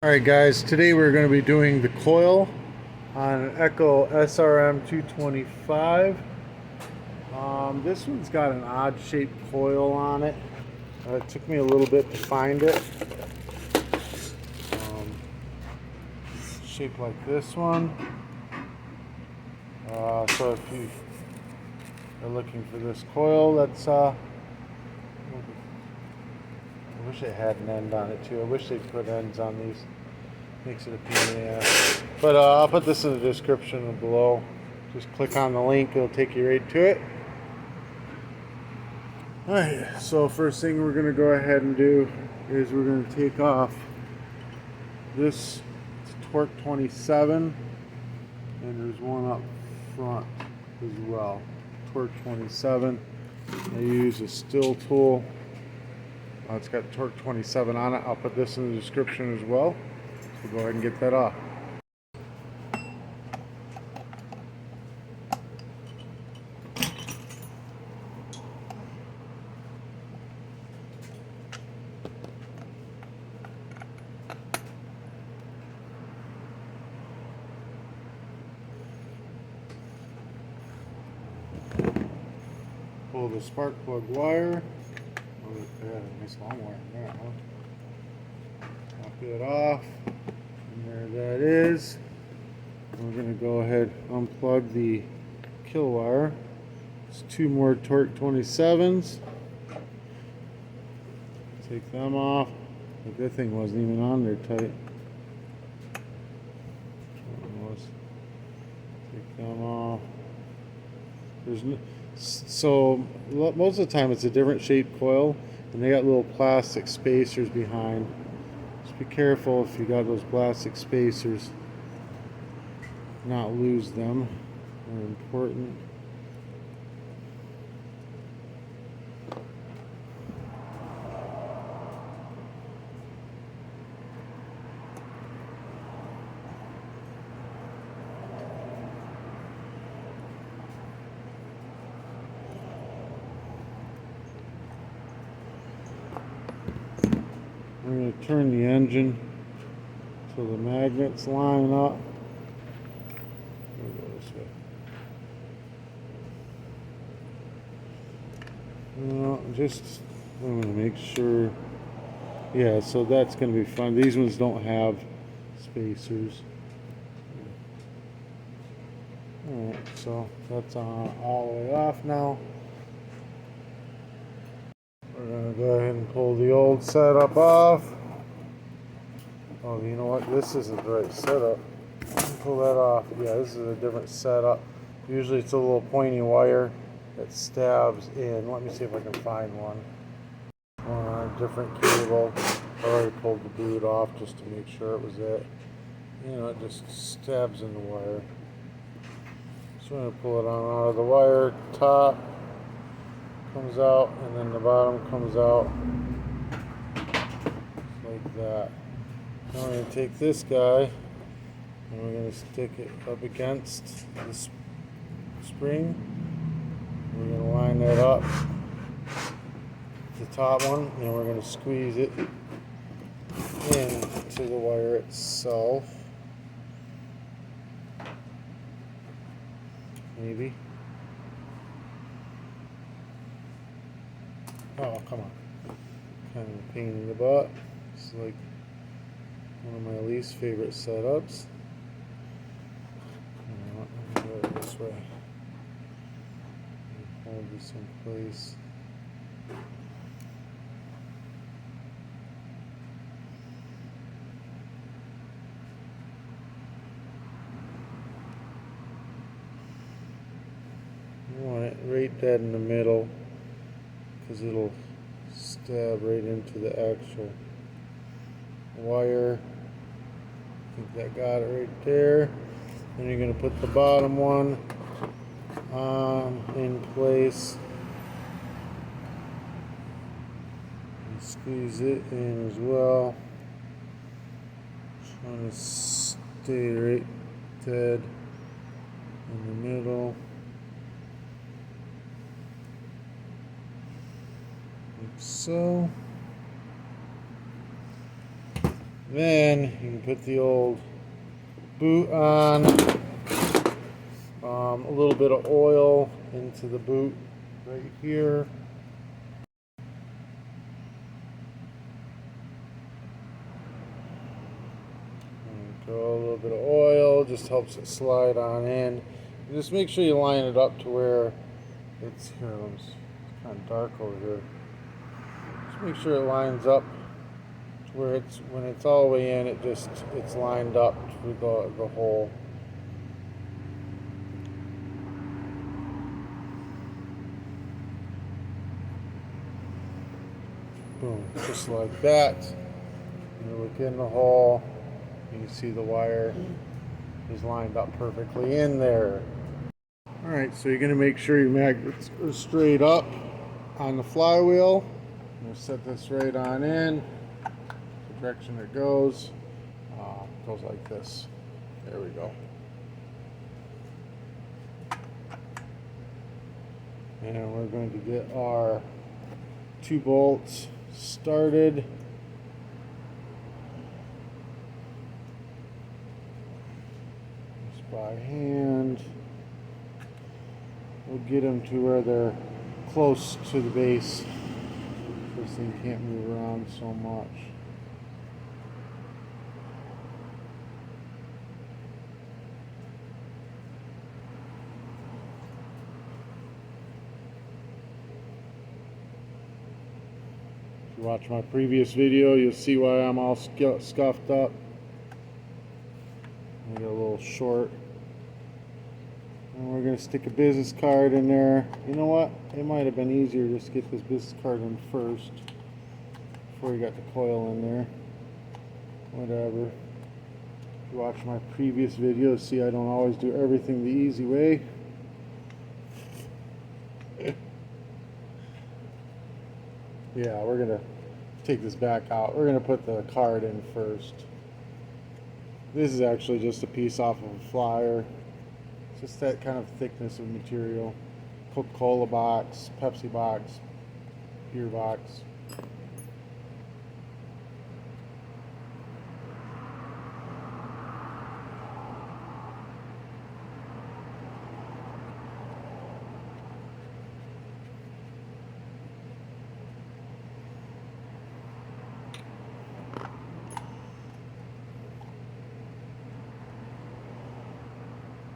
Alright guys, today we're going to be doing the coil on an Echo srm-225. This one's got an odd shaped coil on it. It took me a little bit to find it. It's shaped like this one. So if you are looking for this coil, that's I wish it had an end on it too. I wish they'd put ends on these. Makes it a pain in the ass. But I'll put this in the description below. Just click on the link, it'll take you right to it. Alright, so first thing we're going to go ahead and do is we're going to take off this torque 27, and there's one up front as well. Torque 27. I use a steel tool. It's got torque 27 on it. I'll put this in the description as well. So go ahead and get that off. Pull the spark plug wire. Oh, they had a nice long wire in there, huh? Pop it off. And there that is. We're going to go ahead and unplug the kill wire. It's two more torque 27s. Take them off. Like that thing wasn't even on there tight. Take them off. There's no, so most of the time it's a different shaped coil, and they got little plastic spacers behind. Just be careful if you got those plastic spacers, not lose them. They're important. We're going to turn the engine so the magnets line up. We'll go this way. Just I'm going to make sure. Yeah, so that's going to be fun. These ones don't have spacers. Alright, so that's all the way off now. We're going to go ahead and pull the old setup off. Oh, you know what? This isn't the right setup. Pull that off. Yeah, this is a different setup. Usually it's a little pointy wire that stabs in. Let me see if I can find one. On a different cable. I already pulled the boot off just to make sure it was it. You know, it just stabs in the wire. So I'm going to pull it on out of the wire. Top comes out, and then the bottom comes out like that. Now we're going to take this guy and we're going to stick it up against this spring. We're going to line that up, the top one, and we're going to squeeze it into the wire itself. Maybe. Oh, come on. Kind of a pain in the butt. It's like one of my least favorite setups. Let me go this way. Hold this in place. You want it right dead in the middle, because it'll stab right into the actual wire. I think that got it right there. Then you're going to put the bottom one in place and squeeze it in as well. Trying to stay right dead in the middle. Like so. Then you can put the old boot on. A little bit of oil into the boot right here. And go a little bit of oil, just helps it slide on in. And just make sure you line it up to where it's here. It's kind of dark over here. Just make sure it lines up to where it's, when it's all the way in, it's lined up with the hole. Boom, just like that. You look in the hole, you can see the wire is lined up perfectly in there. Alright, so you're going to make sure your magnets are straight up on the flywheel. I'm going to set this right on in. The direction it goes like this. There we go. And we're going to get our 2 bolts started. Just by hand. We'll get them to where they're close to the base. This thing can't move around so much. If you watch my previous video, you'll see why I'm all scuffed up. I got a little short. And we're going to stick a business card in there. You know what? It might have been easier just to get this business card in first before you got the coil in there. Whatever. If you watch my previous videos, see I don't always do everything the easy way. Yeah, we're going to take this back out. We're going to put the card in first. This is actually just a piece off of a flyer. Just that kind of thickness of material. Coca-Cola box, Pepsi box, beer box.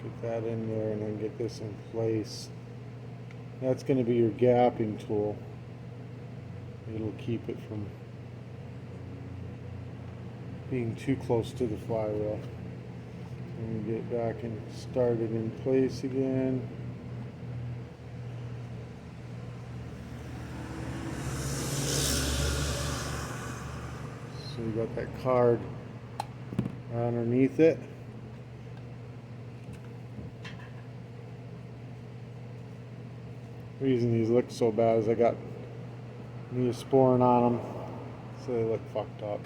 Get that in there and then get this in place. That's going to be your gapping tool. It'll keep it from being too close to the flywheel. And we get back and started in place again. So you got that card underneath it. The reason these look so bad is I got Neosporin on them, so they look fucked up.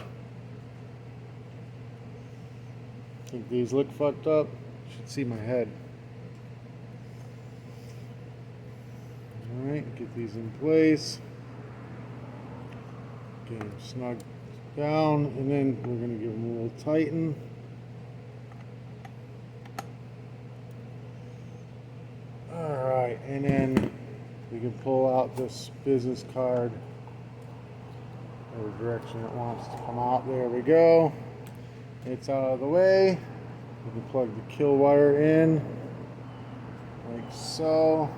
Think these look fucked up? You should see my head. Alright, get these in place. Get them snug down, and then we're going to give them a little tighten. Alright, and then we can pull out this business card whatever direction it wants to come out. There we go. It's out of the way. We can plug the kill wire in like so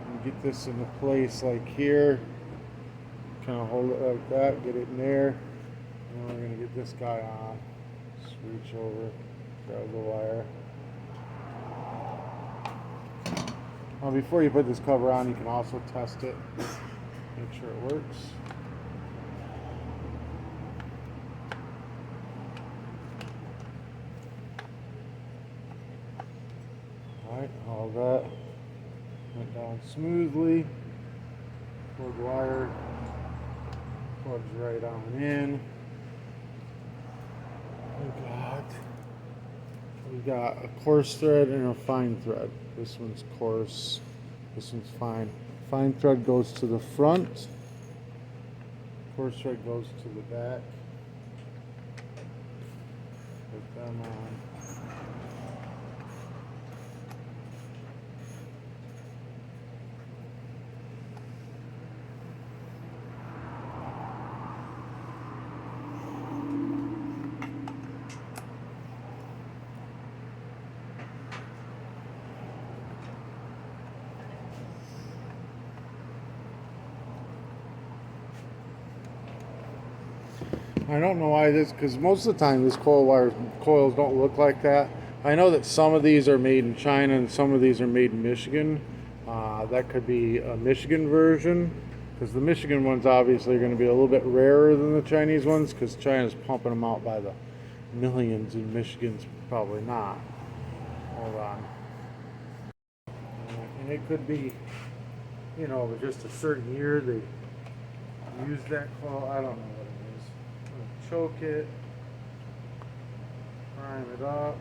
and get this into place like here. Kind of hold it like that, get it in there, and we're going to get this guy on. Just reach over, grab the wire. Now before you put this cover on, you can also test it, make sure it works. Alright, all that went down smoothly. Plug wire plugs right on in. We got a coarse thread and a fine thread. This one's coarse, this one's fine. Fine thread goes to the front, coarse thread goes to the back. Come on. I don't know why this, because most of the time this coils don't look like that. I know that some of these are made in China and some of these are made in Michigan. That could be a Michigan version, because the Michigan ones obviously are going to be a little bit rarer than the Chinese ones, because China's pumping them out by the millions and Michigan's probably not. Hold on. And it could be, you know, just a certain year they use that coil. I don't know what it is. Choke it, prime it up,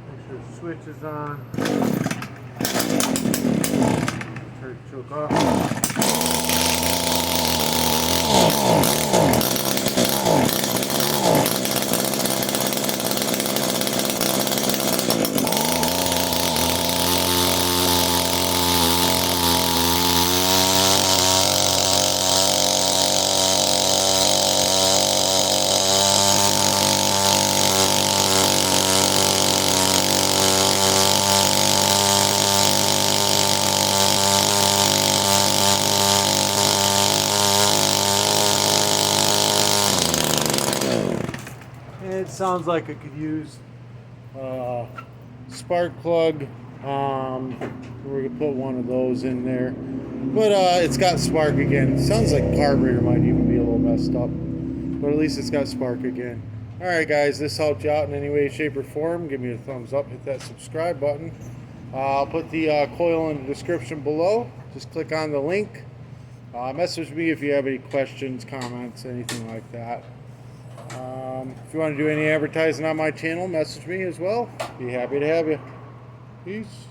make sure the switch is on, turn the choke off. It sounds like it could use spark plug. We're gonna put one of those in there, but it's got spark again. Sounds like carburetor might even be a little messed up, but at least it's got spark again. All right, guys, this helped you out in any way, shape, or form. Give me a thumbs up, hit that subscribe button. I'll put the coil in the description below. Just click on the link. Message me if you have any questions, comments, anything like that. If you want to do any advertising on my channel, message me as well. Be happy to have you. Peace.